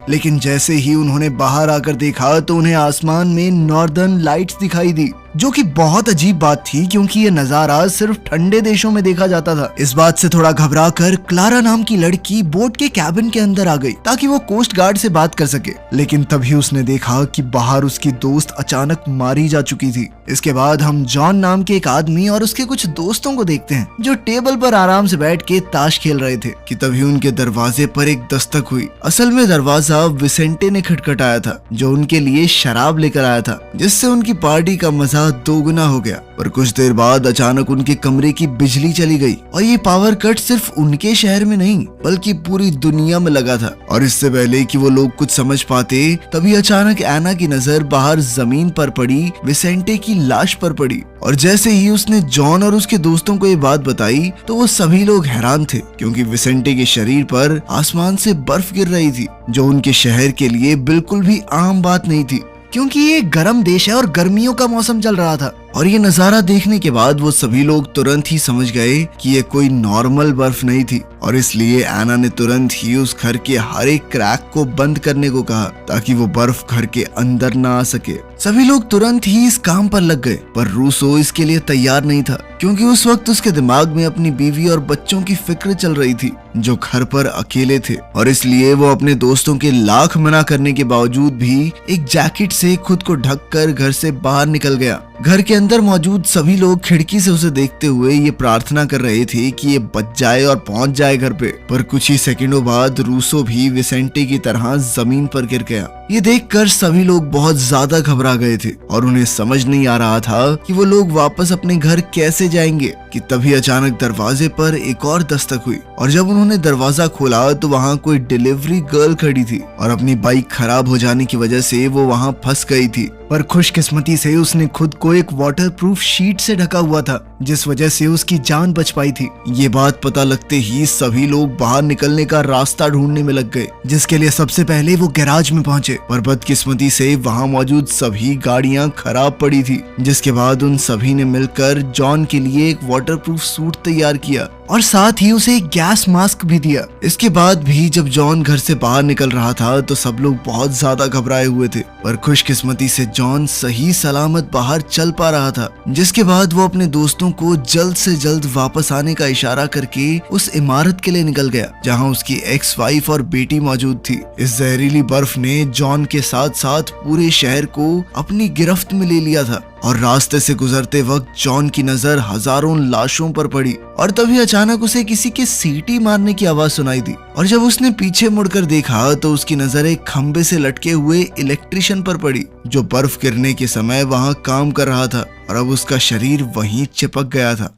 लेकिन जैसे ही उन्होंने बाहर आकर देखा तो उन्हें आसमान में नॉर्दर्न लाइट्स दिखाई दी, जो कि बहुत अजीब बात थी क्योंकि ये नजारा सिर्फ ठंडे देशों में देखा जाता था। इस बात से थोड़ा घबरा कर क्लारा नाम की लड़की बोट के कैबिन के अंदर आ गई ताकि वो कोस्ट गार्ड से बात कर सके, लेकिन तभी उसने देखा कि बाहर उसकी दोस्त अचानक मारी जा चुकी थी। इसके बाद हम जॉन नाम के एक आदमी और उसके कुछ दोस्तों को देखते हैं जो टेबल पर आराम से बैठ के ताश खेल रहे थे कि तभी उनके दरवाजे पर एक दस्तक हुई। असल में दरवाजा विसेंटे ने खटखटाया था, जो उनके लिए शराब लेकर आया था, जिससे उनकी पार्टी का मजा दोगुना हो गया। पर कुछ देर बाद अचानक उनके कमरे की बिजली चली गई और ये पावर कट सिर्फ उनके शहर में नहीं बल्कि पूरी दुनिया में लगा था। और इससे पहले कि वो लोग कुछ समझ पाते तभी अचानक एना की नजर बाहर जमीन पर पड़ी विसेंटे की लाश पर पड़ी। और जैसे ही उसने जॉन और उसके दोस्तों को ये बात बताई तो वो सभी लोग हैरान थे क्योंकि विसेंटे के शरीर पर आसमान से बर्फ गिर रही थी, जो उनके शहर के लिए बिल्कुल भी आम बात नहीं थी क्योंकि ये गर्म देश है और गर्मियों का मौसम चल रहा था। और ये नजारा देखने के बाद वो सभी लोग तुरंत ही समझ गए कि ये कोई नॉर्मल बर्फ नहीं थी और इसलिए एना ने तुरंत ही उस घर के हर एक क्रैक को बंद करने को कहा ताकि वो बर्फ घर के अंदर ना आ सके। सभी लोग तुरंत ही इस काम पर लग गए, पर रूसो इसके लिए तैयार नहीं था क्योंकि उस वक्त उसके दिमाग में अपनी बीवी और बच्चों की फिक्र चल रही थी जो घर पर अकेले थे। और इसलिए वो अपने दोस्तों के लाख मना करने के बावजूद भी एक जैकेट से खुद को ढककर घर से बाहर निकल गया। घर के अंदर मौजूद सभी लोग खिड़की से उसे देखते हुए ये प्रार्थना कर रहे थे कि ये बच जाए और पहुंच जाए घर पे। पर कुछ ही सेकंडों बाद रूसो भी विसेंटे की तरह जमीन पर गिर गया। ये देखकर सभी लोग बहुत ज्यादा घबरा गए थे और उन्हें समझ नहीं आ रहा था कि वो लोग वापस अपने घर कैसे जाएंगे कि तभी अचानक दरवाजे पर एक और दस्तक हुई। और जब उन्होंने दरवाजा खोला तो वहाँ कोई डिलीवरी गर्ल खड़ी थी और अपनी बाइक खराब हो जाने की वजह से वो वहाँ फंस गई थी। पर खुशकिस्मती से उसने खुद को एक वाटरप्रूफ शीट से ढका हुआ था जिस वजह से उसकी जान बच पाई थी। ये बात पता लगते ही सभी लोग बाहर निकलने का रास्ता ढूंढने में लग गए, जिसके लिए सबसे पहले वो गैराज में पहुंचे। पर बदकिस्मती से वहां मौजूद सभी गाड़ियां खराब पड़ी थी, जिसके बाद उन सभी ने मिलकर जॉन के लिए एक वाटरप्रूफ सूट तैयार किया और साथ ही उसे एक गैस मास्क भी दिया। इसके बाद भी जब जॉन घर से बाहर निकल रहा था तो सब लोग बहुत ज्यादा घबराए हुए थे, पर खुशकिस्मती से जॉन सही सलामत बाहर चल पा रहा था। जिसके बाद वो अपने दोस्तों को जल्द से जल्द वापस आने का इशारा करके उस इमारत के लिए निकल गया जहां उसकी एक्स वाइफ और बेटी मौजूद थी। इस जहरीली बर्फ ने जॉन के साथ साथ पूरे शहर को अपनी गिरफ्त में ले लिया था। और रास्ते से गुजरते वक्त जॉन की नजर हजारों लाशों पर पड़ी और तभी अचानक उसे किसी के सीटी मारने की आवाज सुनाई दी। और जब उसने पीछे मुड़कर देखा तो उसकी नजर एक खंबे से लटके हुए इलेक्ट्रिशियन पर पड़ी जो बर्फ गिरने के समय वहां काम कर रहा था और अब उसका शरीर वहीं चिपक गया था।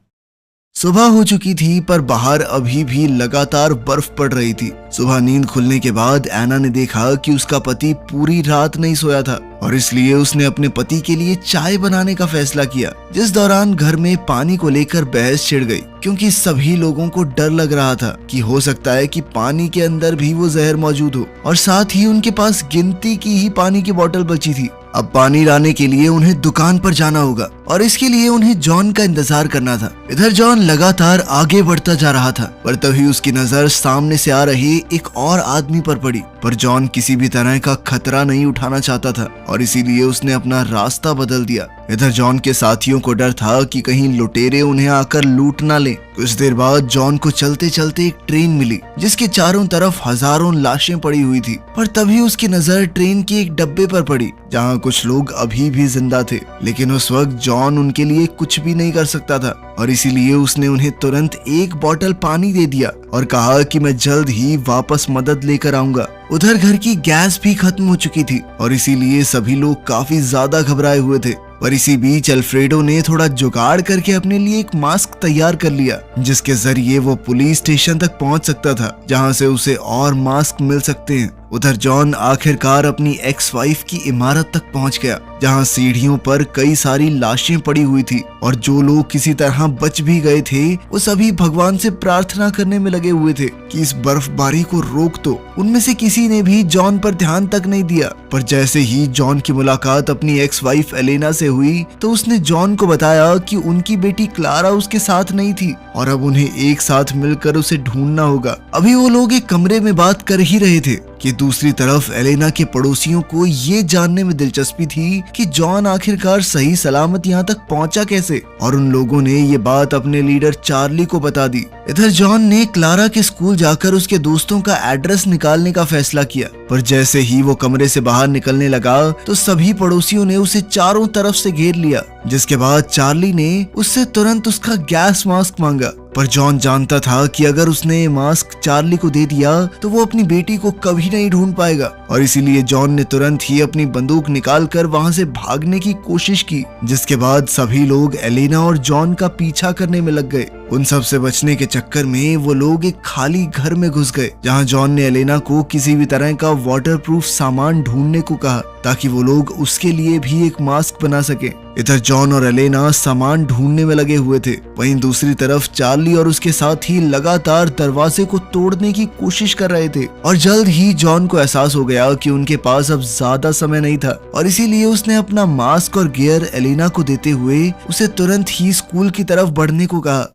सुबह हो चुकी थी पर बाहर अभी भी लगातार बर्फ पड़ रही थी। सुबह नींद खुलने के बाद एना ने देखा कि उसका पति पूरी रात नहीं सोया था और इसलिए उसने अपने पति के लिए चाय बनाने का फैसला किया, जिस दौरान घर में पानी को लेकर बहस छिड़ गई क्योंकि सभी लोगों को डर लग रहा था कि हो सकता है कि पानी के अंदर भी वो जहर मौजूद हो। और साथ ही उनके पास गिनती की ही पानी की बोतल बची थी। अब पानी लाने के लिए उन्हें दुकान पर जाना होगा और इसके लिए उन्हें जॉन का इंतजार करना था। इधर जॉन लगातार आगे बढ़ता जा रहा था पर तभी उसकी नजर सामने से आ रहे एक और आदमी पर पड़ी, पर जॉन किसी भी तरह का खतरा नहीं उठाना चाहता था और इसीलिए उसने अपना रास्ता बदल दिया। इधर जॉन के साथियों को डर था कि कहीं लुटेरे उन्हें आकर लूट ना ले। कुछ देर बाद जॉन को चलते चलते एक ट्रेन मिली जिसके चारों तरफ हजारों लाशें पड़ी हुई थी, पर तभी उसकी नजर ट्रेन के एक डब्बे पर पड़ी जहां कुछ लोग अभी भी जिंदा थे, लेकिन उस वक्त जॉन उनके लिए कुछ भी नहीं कर सकता था और इसीलिए उसने उन्हें तुरंत एक बोतल पानी दे दिया और कहा कि मैं जल्द ही वापस मदद लेकर आऊंगा। उधर घर की गैस भी खत्म हो चुकी थी और इसीलिए सभी लोग काफी ज्यादा घबराए हुए थे। पर इसी बीच अल्फ्रेडो ने थोड़ा जुगाड़ करके अपने लिए एक मास्क तैयार कर लिया जिसके जरिए वो पुलिस स्टेशन तक पहुंच सकता था जहां से उसे और मास्क मिल सकते हैं। उधर जॉन आखिरकार अपनी एक्स वाइफ की इमारत तक पहुंच गया जहां सीढ़ियों पर कई सारी लाशें पड़ी हुई थी और जो लोग किसी तरह बच भी गए थे वो सभी भगवान से प्रार्थना करने में लगे हुए थे कि इस बर्फबारी को रोक दो। उनमें से किसी ने भी जॉन पर ध्यान तक नहीं दिया, पर जैसे ही जॉन की मुलाकात अपनी एक्स वाइफ एलेना से हुई तो उसने जॉन को बताया कि उनकी बेटी क्लारा उसके साथ नहीं थी और अब उन्हें एक साथ मिलकर उसे ढूंढना होगा। अभी वो लोग एक कमरे में बात कर ही रहे थे कि दूसरी तरफ एलेना के पड़ोसियों को ये जानने में दिलचस्पी थी कि जॉन आखिरकार सही सलामत यहाँ तक पहुंचा कैसे, और उन लोगों ने ये बात अपने लीडर चार्ली को बता दी। इधर जॉन ने क्लारा के स्कूल जाकर उसके दोस्तों का एड्रेस निकालने का फैसला किया, पर जैसे ही वो कमरे से बाहर निकलने लगा तो सभी पड़ोसियों ने उसे चारों तरफ से घेर लिया, जिसके बाद चार्ली ने उससे तुरंत उसका गैस मास्क मांगा। पर जॉन जानता था कि अगर उसने मास्क चार्ली को दे दिया तो वो अपनी बेटी को कभी नहीं ढूंढ पाएगा, और इसीलिए जॉन ने तुरंत ही अपनी बंदूक निकालकर वहां से भागने की कोशिश की, जिसके बाद सभी लोग एलेना और जॉन का पीछा करने में लग गए। उन सब से बचने के चक्कर में वो लोग एक खाली घर में घुस गए, जहां जॉन ने एलेना को किसी भी तरह का वाटरप्रूफ सामान ढूंढने को कहा ताकि वो लोग उसके लिए भी एक मास्क बना सके। इधर जॉन और एलेना सामान ढूंढने में लगे हुए थे, वहीं दूसरी तरफ चार्ली और उसके साथी लगातार दरवाजे को तोड़ने की कोशिश कर रहे थे। और जल्द ही जॉन को एहसास हो गया कि उनके पास अब ज्यादा समय नहीं था, और इसीलिए उसने अपना मास्क और गियर एलेना को देते हुए उसे तुरंत ही स्कूल की तरफ बढ़ने को कहा।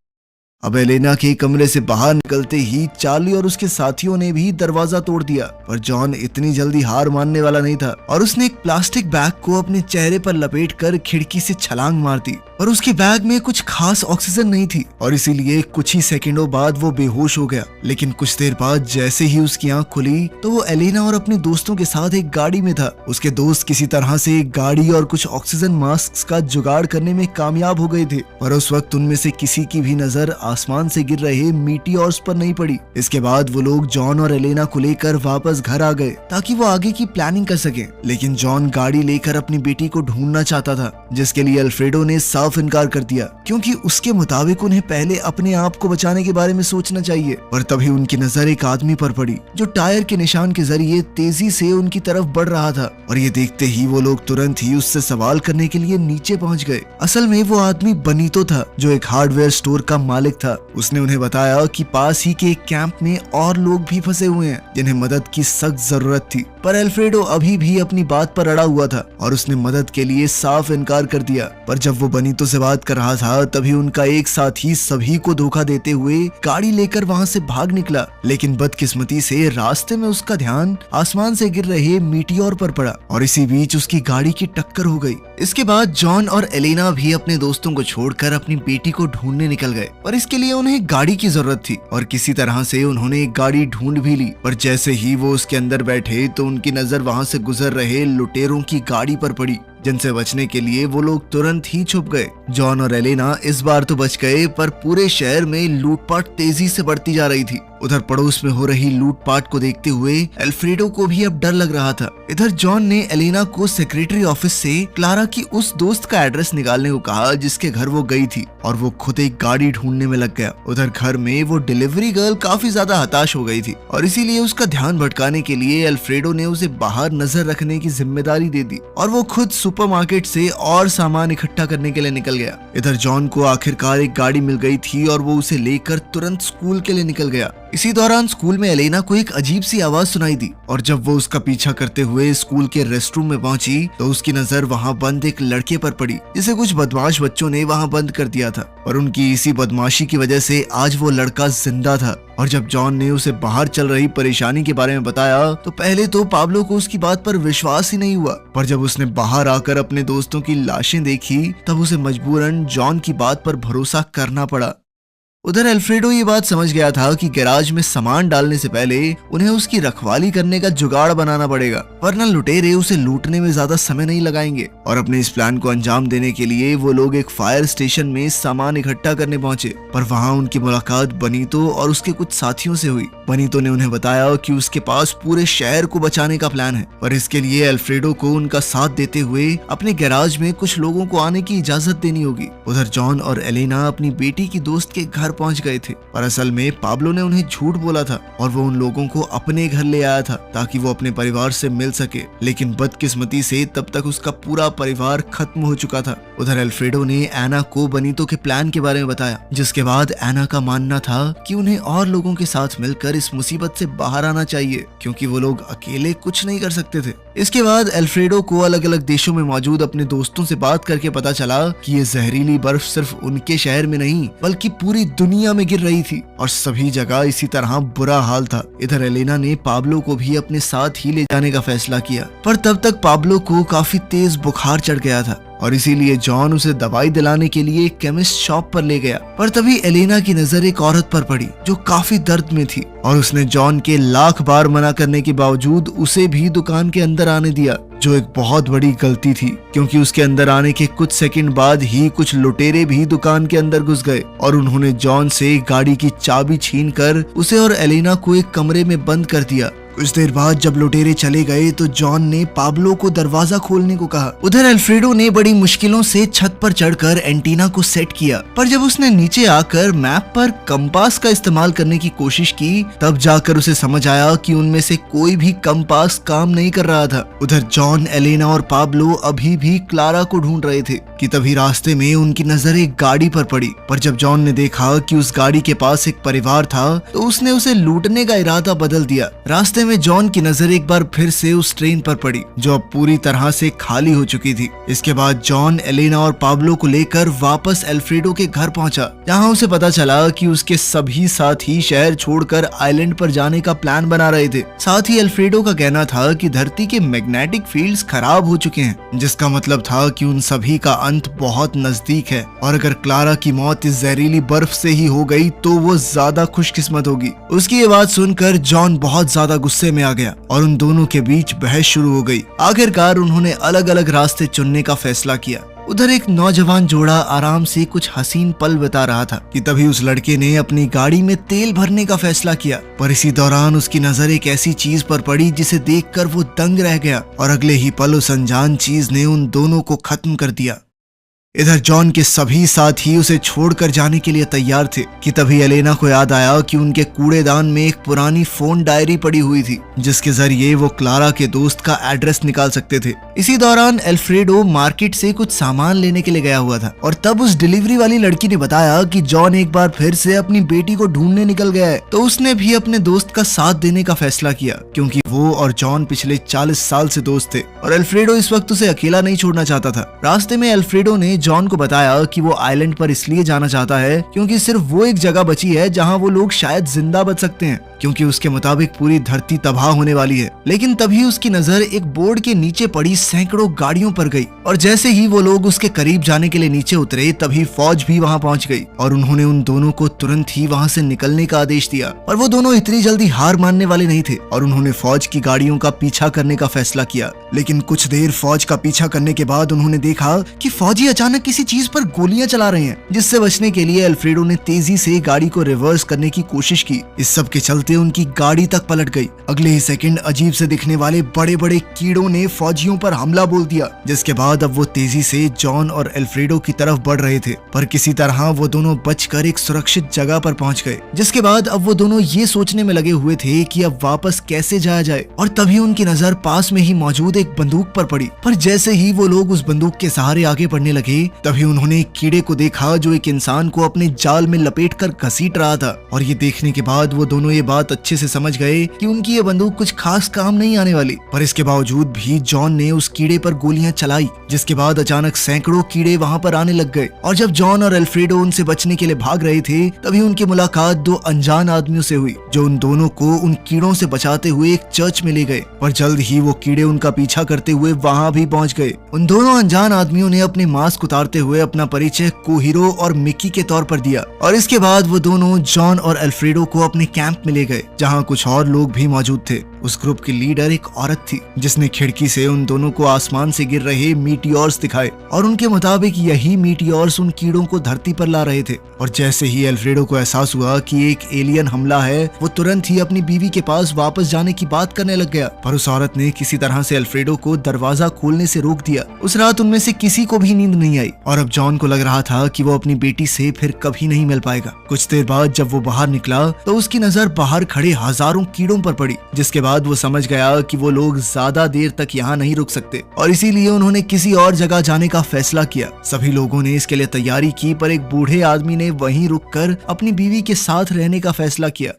अब एलेना के कमरे से बाहर निकलते ही चार्ली और उसके साथियों ने भी दरवाजा तोड़ दिया, पर जॉन इतनी जल्दी हार मानने वाला नहीं था और उसने एक प्लास्टिक बैग को अपने चेहरे पर लपेटकर खिड़की से छलांग मार दी। पर उसके बैग में कुछ खास ऑक्सीजन नहीं थी और इसीलिए कुछ ही सेकंडों बाद वो बेहोश हो गया। लेकिन कुछ देर बाद जैसे ही उसकी आंख खुली तो वो एलेना और अपने दोस्तों के साथ एक गाड़ी में था। उसके दोस्त किसी तरह से एक गाड़ी और कुछ ऑक्सीजन मास्क का जुगाड़ करने में कामयाब हो गए थे, पर उस वक्त उनमें से किसी की भी नजर आसमान से गिर रहे मीटियोर्स पर नहीं पड़ी। इसके बाद वो लोग जॉन और एलेना को लेकर वापस घर आ गए ताकि वो आगे की प्लानिंग कर सके। लेकिन जॉन गाड़ी लेकर अपनी बेटी को ढूंढना चाहता था, जिसके लिए अल्फ्रेडो ने साफ इनकार कर दिया, क्योंकि उसके मुताबिक उन्हें पहले अपने आप को बचाने के बारे में सोचना चाहिए। पर तभी उनकी नजर एक आदमी पर पड़ी जो टायर के निशान के जरिए तेजी से उनकी तरफ बढ़ रहा था, और ये देखते ही वो लोग तुरंत ही उससे सवाल करने के लिए नीचे पहुंच गए। असल में वो आदमी बनीतो था, जो एक हार्डवेयर स्टोर का मालिक था। उसने उन्हें बताया कि पास ही के एक कैंप में और लोग भी फंसे हुए हैं जिन्हें मदद की सख्त जरूरत थी। पर अल्फ्रेडो अभी भी अपनी बात पर अड़ा हुआ था और उसने मदद के लिए साफ इनकार कर दिया। पर जब वो बनीतो से बात कर रहा था तभी उनका एक साथी सभी को धोखा देते हुए गाड़ी लेकर वहां से भाग निकला। लेकिन बदकिस्मती से रास्ते में उसका ध्यान आसमान से गिर रहे मीटियोर पर पड़ा और इसी बीच उसकी गाड़ी की टक्कर हो गई। इसके बाद जॉन और एलेना भी अपने दोस्तों को छोड़कर अपनी बेटी को ढूंढने निकल गए, पर इसके लिए उन्हें गाड़ी की जरूरत थी और किसी तरह से उन्होंने एक गाड़ी ढूंढ भी ली। पर जैसे ही वो उसके अंदर बैठे तो उनकी नजर वहां से गुजर रहे लुटेरों की गाड़ी पर पड़ी, जिनसे बचने के लिए वो लोग तुरंत ही छुप गए। जॉन और एलेना इस बार तो बच गए, पर पूरे शहर में लूटपाट तेजी से बढ़ती जा रही थी। उधर पड़ोस में हो रही लूटपाट को देखते हुए अल्फ्रेडो को भी अब डर लग रहा था। इधर जॉन ने एलेना को सेक्रेटरी ऑफिस से क्लारा की उस दोस्त का एड्रेस निकालने को कहा जिसके घर वो गई थी, और वो खुद एक गाड़ी ढूंढने में लग गया। उधर घर में वो डिलीवरी गर्ल काफी ज्यादा हताश हो गई थी और इसीलिए उसका ध्यान भटकाने के लिए अल्फ्रेडो ने उसे बाहर नजर रखने की जिम्मेदारी दे दी और वो खुद सुपरमार्केट से और सामान इकट्ठा करने के लिए निकल गया। इधर जॉन को आखिरकार एक गाड़ी मिल गई थी और वो उसे लेकर तुरंत स्कूल के लिए निकल गया। इसी दौरान स्कूल में एलेना को एक अजीब सी आवाज सुनाई दी और जब वो उसका पीछा करते हुए स्कूल के रेस्टरूम में पहुंची तो उसकी नजर वहां बंद एक लड़के पर पड़ी जिसे कुछ बदमाश बच्चों ने वहां बंद कर दिया था, और उनकी इसी बदमाशी की वजह से आज वो लड़का जिंदा था। और जब जॉन ने उसे बाहर चल रही परेशानी के बारे में बताया तो पहले तो पाब्लो को उसकी बात पर विश्वास ही नहीं हुआ, पर जब उसने बाहर आकर अपने दोस्तों की लाशें देखी तब उसे मजबूरन जॉन की बात पर भरोसा करना पड़ा। उधर अल्फ्रेडो ये बात समझ गया था कि गैराज में सामान डालने से पहले उन्हें उसकी रखवाली करने का जुगाड़ बनाना पड़ेगा, वरना लुटेरे उसे लूटने में ज्यादा समय नहीं लगाएंगे। और अपने इस प्लान को अंजाम देने के लिए वो लोग एक फायर स्टेशन में सामान इकट्ठा करने पहुंचे, पर वहां उनकी मुलाकात बनीतो और उसके कुछ साथियों से हुई। बनीतो ने उन्हें बताया कि उसके पास पूरे शहर को बचाने का प्लान है, पर इसके लिए अल्फ्रेडो को उनका साथ देते हुए अपने गैराज में कुछ लोगों को आने की इजाजत देनी होगी। उधर जॉन और एलेना अपनी बेटी की दोस्त के घर पहुंच गए थे, पर असल में पाब्लो ने उन्हें झूठ बोला था और वो उन लोगों को अपने घर ले आया था ताकि वो अपने परिवार से मिल सके। लेकिन बदकिस्मती से तब तक उसका पूरा परिवार खत्म हो चुका था। उधर अल्फ्रेडो ने एना को बनीतो के प्लान के बारे में बताया, जिसके बाद एना का मानना था कि उन्हें और लोगों के साथ मिलकर इस मुसीबत से बाहर आना चाहिए, क्योंकि वो लोग अकेले कुछ नहीं कर सकते थे। इसके बाद अल्फ्रेडो को अलग अलग देशों में मौजूद अपने दोस्तों से बात करके पता चला कि ये जहरीली बर्फ सिर्फ उनके शहर में नहीं बल्कि पूरी दुनिया में गिर रही थी और सभी जगह इसी तरह बुरा हाल था। इधर एलेना ने पाब्लो को भी अपने साथ ही ले जाने का फैसला किया, पर तब तक पाब्लो को काफी तेज बुखार चढ़ गया था और इसीलिए जॉन उसे दवाई दिलाने के लिए केमिस्ट शॉप पर ले गया। पर तभी एलेना की नजर एक औरत पर पड़ी जो काफी दर्द में थी और उसने जॉन के लाख बार मना करने के बावजूद उसे भी दुकान के अंदर आने दिया, जो एक बहुत बड़ी गलती थी क्योंकि उसके अंदर आने के कुछ सेकंड बाद ही कुछ लुटेरे भी दुकान के अंदर घुस गए और उन्होंने जॉन से गाड़ी की चाबी छीनकर उसे और एलेना को एक कमरे में बंद कर दिया। कुछ देर बाद जब लुटेरे चले गए तो जॉन ने पाब्लो को दरवाजा खोलने को कहा। उधर अल्फ्रेडो ने बड़ी मुश्किलों से छत पर चढ़कर एंटीना को सेट किया, पर जब उसने नीचे आकर मैप पर कंपास का इस्तेमाल करने की कोशिश की तब जाकर उसे समझ आया कि उनमें से कोई भी कंपास काम नहीं कर रहा था। उधर जॉन, एलेना और पाब्लो अभी भी क्लारा को ढूंढ रहे थे कि तभी रास्ते में उनकी नजर एक गाड़ी पर पड़ी। पर जब जॉन ने देखा कि उस गाड़ी के पास एक परिवार था तो उसने उसे लूटने का इरादा बदल दिया। रास्ते में जॉन की नजर एक बार फिर से उस ट्रेन पर पड़ी जो अब पूरी तरह से खाली हो चुकी थी। इसके बाद जॉन, एलेना और पाब्लो को लेकर वापस अल्फ्रेडो के घर पहुंचा, जहां उसे पता चला कि उसके सभी साथी शहर छोड़कर आइलैंड पर जाने का प्लान बना रहे थे। साथ ही अल्फ्रेडो का कहना था कि धरती के मैग्नेटिक फील्ड्स खराब हो चुके हैं, जिसका मतलब था कि उन सभी का अंत बहुत नजदीक है और अगर क्लारा की मौत इस जहरीली बर्फ से ही हो गई तो वो ज्यादा खुशकिस्मत होगी। उसकी ये बात सुनकर जॉन बहुत ज्यादा गुस्से में आ गया और उन दोनों के बीच बहस शुरू हो गई। आखिरकार उन्होंने अलग अलग रास्ते चुनने का फैसला किया। उधर एक नौजवान जोड़ा आराम से कुछ हसीन पल बिता रहा था कि तभी उस लड़के ने अपनी गाड़ी में तेल भरने का फैसला किया, पर इसी दौरान उसकी नजर एक ऐसी चीज पर पड़ी जिसे देखकर वो दंग रह गया और अगले ही पल उस अनजान चीज ने उन दोनों को खत्म कर दिया। इधर जॉन के सभी साथी उसे छोड़कर जाने के लिए तैयार थे कि तभी एलेना को याद आया कि उनके कूड़ेदान में एक पुरानी फोन डायरी पड़ी हुई थी जिसके जरिए वो क्लारा के दोस्त का एड्रेस निकाल सकते थे। इसी दौरान अल्फ्रेडो मार्केट से कुछ सामान लेने के लिए गया हुआ था और तब उस डिलीवरी वाली लड़की ने बताया कि जॉन एक बार फिर से अपनी बेटी को ढूंढने निकल गया है। तो उसने भी अपने दोस्त का साथ देने का फैसला किया क्योंकि वो और जॉन पिछले 40 साल से दोस्त थे और अल्फ्रेडो इस वक्त उसे अकेला नहीं छोड़ना चाहता था। रास्ते में अल्फ्रेडो ने जॉन को बताया कि वो आइलैंड पर इसलिए जाना चाहता है क्योंकि सिर्फ वो एक जगह बची है जहां वो लोग शायद जिंदा बच सकते हैं, क्योंकि उसके मुताबिक पूरी धरती तबाह होने वाली है। लेकिन तभी उसकी नजर एक बोर्ड के नीचे पड़ी सैकड़ों गाड़ियों पर गई और जैसे ही वो लोग उसके करीब जाने के लिए नीचे उतरे तभी फौज भी वहां पहुंच गई और उन्होंने उन दोनों को तुरंत ही वहां से निकलने का आदेश दिया। पर वो दोनों इतनी जल्दी हार मानने वाले नहीं थे और उन्होंने फौज की गाड़ियों का पीछा करने का फैसला किया। लेकिन कुछ देर फौज का पीछा करने के बाद उन्होंने देखा कि फौजी अचानक किसी चीज पर गोलियां चला रहे हैं, जिससे बचने के लिए अल्फ्रेडो ने तेजी से गाड़ी को रिवर्स करने की कोशिश की। इस सब के चलते उनकी गाड़ी तक पलट गई। अगले ही सेकंड अजीब से दिखने वाले बड़े बड़े कीड़ों ने फौजियों पर हमला बोल दिया, जिसके बाद अब वो तेजी से जॉन और अल्फ्रेडो की तरफ बढ़ रहे थे। पर किसी तरह वो दोनों बचकर एक सुरक्षित जगह पर पहुंच गए, जिसके बाद अब वो दोनों ये सोचने में लगे हुए थे कि अब वापस कैसे जाया जाए। और तभी उनकी नजर पास में ही मौजूद एक बंदूक पर पड़ी। पर जैसे ही वो लोग उस बंदूक के सहारे आगे बढ़ने लगे तभी उन्होंने एक कीड़े को देखा जो एक इंसान को अपने जाल में लपेटकर घसीट रहा था। और ये देखने के बाद वो दोनों ये बात अच्छे से समझ गए कि उनकी ये बंदूक कुछ खास काम नहीं आने वाली। पर इसके बावजूद भी जॉन ने उस कीड़े पर गोलियां चलाई, जिसके बाद अचानक सैकड़ों कीड़े वहां पर आने लग गए। और जब जॉन और अल्फ्रेडो उनसे बचने के लिए भाग रहे थे तभी उनकी मुलाकात दो अनजान आदमियों से हुई जो उन दोनों को उन कीड़ों से बचाते हुए एक चर्च में ले गए। पर जल्द ही वो कीड़े उनका पीछा करते हुए वहां भी पहुंच गए। उन दोनों अनजान आदमियों ने अपने मास्क उतारते हुए अपना परिचय कोहिरो और मिकी के तौर पर दिया और इसके बाद वो दोनों जॉन और अल्फ्रेडो को अपने कैंप में ले गए, जहां कुछ और लोग भी मौजूद थे। उस ग्रुप की लीडर एक औरत थी जिसने खिड़की से उन दोनों को आसमान से गिर रहे मीटियोर्स दिखाए और उनके मुताबिक यही मीटियोर्स उन कीड़ों को धरती पर ला रहे थे। और जैसे ही अल्फ्रेडो को एहसास हुआ कि एक एलियन हमला है, वो तुरंत ही अपनी बीवी के पास वापस जाने की बात करने लग गया। पर उस औरत ने किसी तरह से अल्फ्रेडो को दरवाजा खोलने से रोक दिया। उस रात उनमें से किसी को भी नींद नहीं आई और अब जॉन को लग रहा था कि वो अपनी बेटी से फिर कभी नहीं मिल पाएगा। कुछ देर बाद जब वो बाहर निकला तो उसकी नजर बाहर खड़े हजारों कीड़ों पर पड़ी, जिसके बाद वो समझ गया कि वो लोग ज्यादा देर तक यहाँ नहीं रुक सकते और इसीलिए उन्होंने किसी और जगह जाने का फैसला किया। सभी लोगों ने इसके लिए तैयारी की पर एक बूढ़े आदमी ने वहीं रुककर अपनी बीवी के साथ रहने का फैसला किया।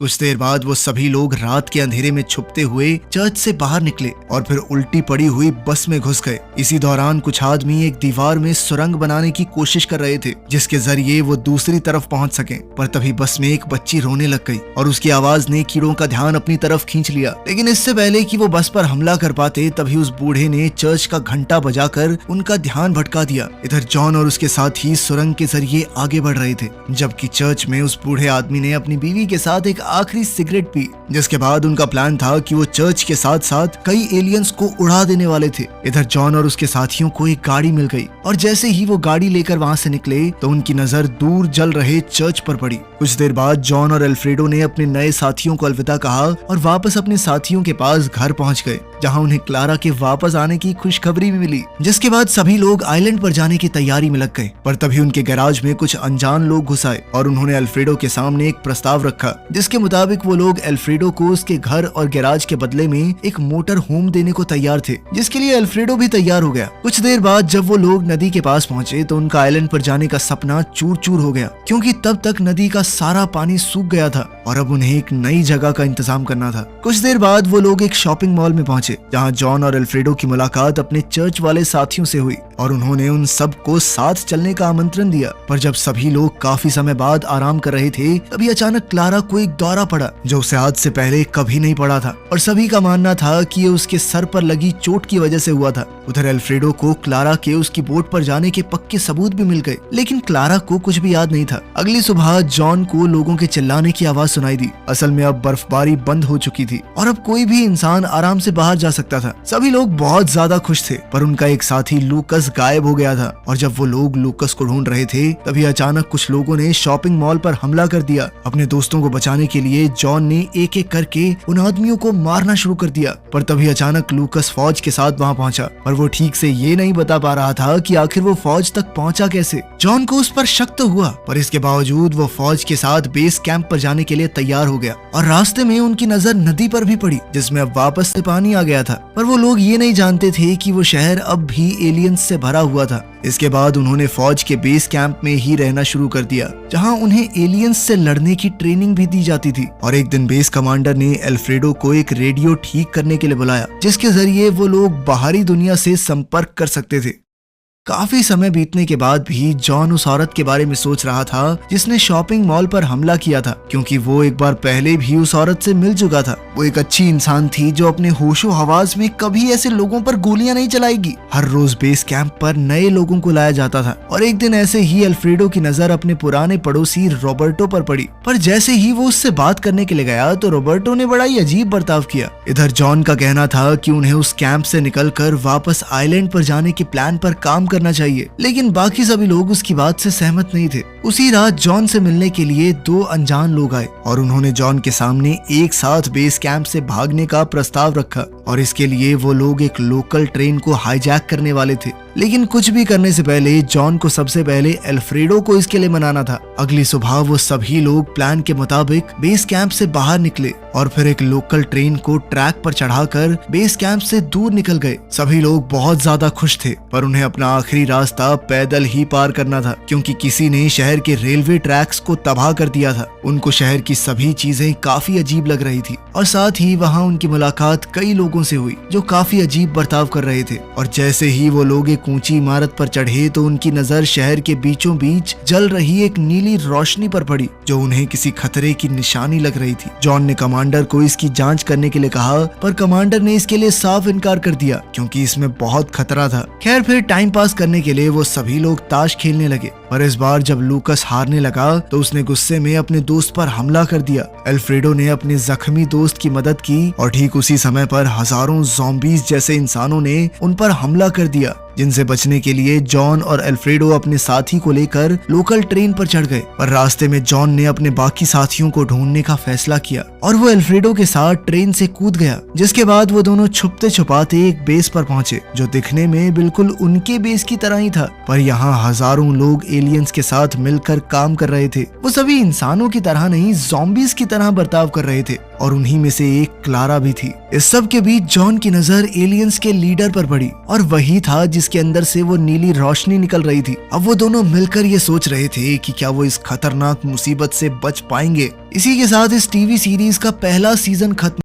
कुछ देर बाद वो सभी लोग रात के अंधेरे में छुपते हुए चर्च से बाहर निकले और फिर उल्टी पड़ी हुई बस में घुस गए। इसी दौरान कुछ आदमी एक दीवार में सुरंग बनाने की कोशिश कर रहे थे जिसके जरिए वो दूसरी तरफ पहुंच सके, पर तभी बस में एक बच्ची रोने लग गई और उसकी आवाज ने कीड़ों का ध्यान अपनी तरफ खींच लिया। लेकिन इससे पहले कि वो बस पर हमला कर पाते तभी उस बूढ़े ने चर्च का घंटा बजाकर उनका ध्यान भटका दिया। इधर जॉन और उसके साथी सुरंग के जरिए आगे बढ़ रहे थे, जबकि चर्च में उस बूढ़े आदमी ने अपनी बीवी के साथ एक आखिरी सिगरेट पी, जिसके बाद उनका प्लान था कि वो चर्च के साथ साथ कई एलियंस को उड़ा देने वाले थे। इधर जॉन और उसके साथियों को एक गाड़ी मिल गई और जैसे ही वो गाड़ी लेकर वहां से निकले तो उनकी नजर दूर जल रहे चर्च पर पड़ी। कुछ देर बाद जॉन और अल्फ्रेडो ने अपने नए साथियों को अलविदा कहा और वापस अपने साथियों के पास घर पहुंच गए, जहां उन्हें क्लारा के वापस आने की खुशखबरी भी मिली। जिसके बाद सभी लोग आइलैंड पर जाने की तैयारी में लग गए, पर तभी उनके गैराज में कुछ अनजान लोग घुस आए और उन्होंने अल्फ्रेडो के सामने एक प्रस्ताव रखा, जिसके मुताबिक वो लोग अल्फ्रेडो को उसके घर और गैराज के बदले में एक मोटर होम देने को तैयार थे, जिसके लिए अल्फ्रेडो भी तैयार हो गया। कुछ देर बाद जब वो लोग नदी के पास पहुंचे तो उनका आइलैंड पर जाने का सपना चूर चूर हो गया, क्योंकि तब तक नदी का सारा पानी सूख गया था और अब उन्हें एक नई जगह का इंतजाम करना था। कुछ देर बाद वो लोग एक शॉपिंग मॉल में पहुंचे, जहां जॉन और अल्फ्रेडो की मुलाकात अपने चर्च वाले साथियों से हुई और उन्होंने उन सब को साथ चलने का आमंत्रण दिया। पर जब सभी लोग काफी समय बाद आराम कर रहे थे तभी अचानक क्लारा को एक दौरा पड़ा जो उसे आज से पहले कभी नहीं पड़ा था और सभी का मानना था कि ये उसके सर पर लगी चोट की वजह से हुआ था। उधर अल्फ्रेडो को क्लारा के उसकी बोट पर जाने के पक्के सबूत भी मिल गए, लेकिन क्लारा को कुछ भी याद नहीं था। अगली सुबह जॉन को लोगों के चिल्लाने की आवाज सुनाई दी। असल में अब बर्फबारी बंद हो चुकी थी और अब कोई भी इंसान आराम से बाहर जा सकता था। सभी लोग बहुत ज्यादा खुश थे, पर उनका एक साथी लूकस गायब हो गया था और जब वो लोग लूकस को ढूंढ रहे थे तभी अचानक कुछ लोगों ने शॉपिंग मॉल पर हमला कर दिया। अपने दोस्तों को बचाने के लिए जॉन ने एक एक करके उन आदमियों को मारना शुरू कर दिया, पर तभी अचानक लूकस फौज के साथ वहां पहुंचा, पर वो ठीक से ये नहीं बता पा रहा था कि आखिर वो फौज तक पहुंचा कैसे। जॉन को उस पर शक तो हुआ, पर इसके बावजूद वो फौज के साथ बेस कैंप पर जाने के लिए तैयार हो गया और रास्ते में उनकी नजर नदी पर भी पड़ी जिसमें अब वापस से पानी आ गया था। पर वो लोग ये नहीं जानते थे कि वो शहर अब भी एलियंस से भरा हुआ था। इसके बाद उन्होंने फौज के बेस कैंप में ही रहना शुरू कर दिया, जहां उन्हें एलियंस से लड़ने की ट्रेनिंग भी दी जाती थी। और एक दिन बेस कमांडर ने अल्फ्रेडो को एक रेडियो ठीक करने के लिए बुलाया, जिसके जरिए वो लोग बाहरी दुनिया से संपर्क कर सकते थे। काफी समय बीतने के बाद भी जॉन उस औरत के बारे में सोच रहा था जिसने शॉपिंग मॉल पर हमला किया था, क्योंकि वो एक बार पहले भी उस औरत से मिल चुका था। वो एक अच्छी इंसान थी जो अपने होशो हवास में कभी ऐसे लोगों पर गोलियां नहीं चलाएगी। हर रोज बेस कैंप पर नए लोगों को लाया जाता था और एक दिन ऐसे ही अल्फ्रेडो की नजर अपने पुराने पड़ोसी रॉबर्टो पर पड़ी। पर जैसे ही वो उससे बात करने के लिए गया तो रॉबर्टो ने बड़ा ही अजीब बर्ताव किया। इधर जॉन का कहना था कि उन्हें उस कैंप से निकलकर वापस आइलैंड पर जाने के प्लान पर काम करना चाहिए, लेकिन बाकी सभी लोग उसकी बात से सहमत नहीं थे। उसी रात जॉन से मिलने के लिए दो अनजान लोग आए और उन्होंने जॉन के सामने एक साथ बेस कैंप से भागने का प्रस्ताव रखा और इसके लिए वो लोग एक लोकल ट्रेन को हाईजैक करने वाले थे। लेकिन कुछ भी करने से पहले जॉन को सबसे पहले अल्फ्रेडो को इसके लिए मनाना था। अगली सुबह वो सभी लोग प्लान के मुताबिक बेस कैंप से बाहर निकले और फिर एक लोकल ट्रेन को ट्रैक पर चढ़ाकर बेस कैंप से दूर निकल गए। सभी लोग बहुत ज्यादा खुश थे, पर उन्हें अपना आखिरी रास्ता पैदल ही पार करना था, क्योंकि किसी ने शहर के रेलवे ट्रैक्स को तबाह कर दिया था। उनको शहर की सभी चीजें काफी अजीब लग रही थी और साथ ही वहाँ उनकी मुलाकात कई लोगों से हुई जो काफी अजीब बर्ताव कर रहे थे। और जैसे ही वो लोग एक ऊंची इमारत पर चढ़े तो उनकी नजर शहर के बीचों बीच जल रही एक नीली रोशनी पर पड़ी जो उन्हें किसी खतरे की निशानी लग रही थी। जॉन ने कमांडर को इसकी जांच करने के लिए कहा, पर कमांडर ने इसके लिए साफ इनकार कर दिया क्योंकि इसमें बहुत खतरा था। खैर फिर टाइम पास करने के लिए वो सभी लोग ताश खेलने लगे, पर इस बार जब लूकस हारने लगा तो उसने गुस्से में अपने दोस्त पर हमला कर दिया। अल्फ्रेडो ने अपने जख्मी दोस्त की मदद की और ठीक उसी समय पर हजारों ज़ॉम्बीज जैसे इंसानों ने उन पर हमला कर दिया, जिनसे बचने के लिए जॉन और अल्फ्रेडो अपने साथी को लेकर लोकल ट्रेन पर चढ़ गए। पर रास्ते में जॉन ने अपने बाकी साथियों को ढूंढने का फैसला किया और वो अल्फ्रेडो के साथ ट्रेन से कूद गया, जिसके बाद वो दोनों छुपते छुपाते एक बेस पर पहुंचे जो दिखने में बिल्कुल उनके बेस की तरह ही था। पर यहाँ हजारों लोग एलियंस के साथ मिलकर काम कर रहे थे। वो सभी इंसानों की तरह नहीं, ज़ॉम्बीज की तरह बर्ताव कर रहे थे और उन्हीं में से एक क्लारा भी थी। इस सब के बीच जॉन की नजर एलियंस के लीडर पर पड़ी और वही था जिसके अंदर से वो नीली रोशनी निकल रही थी। अब वो दोनों मिलकर ये सोच रहे थे कि क्या वो इस खतरनाक मुसीबत से बच पाएंगे। इसी के साथ इस टीवी सीरीज का पहला सीजन खत्म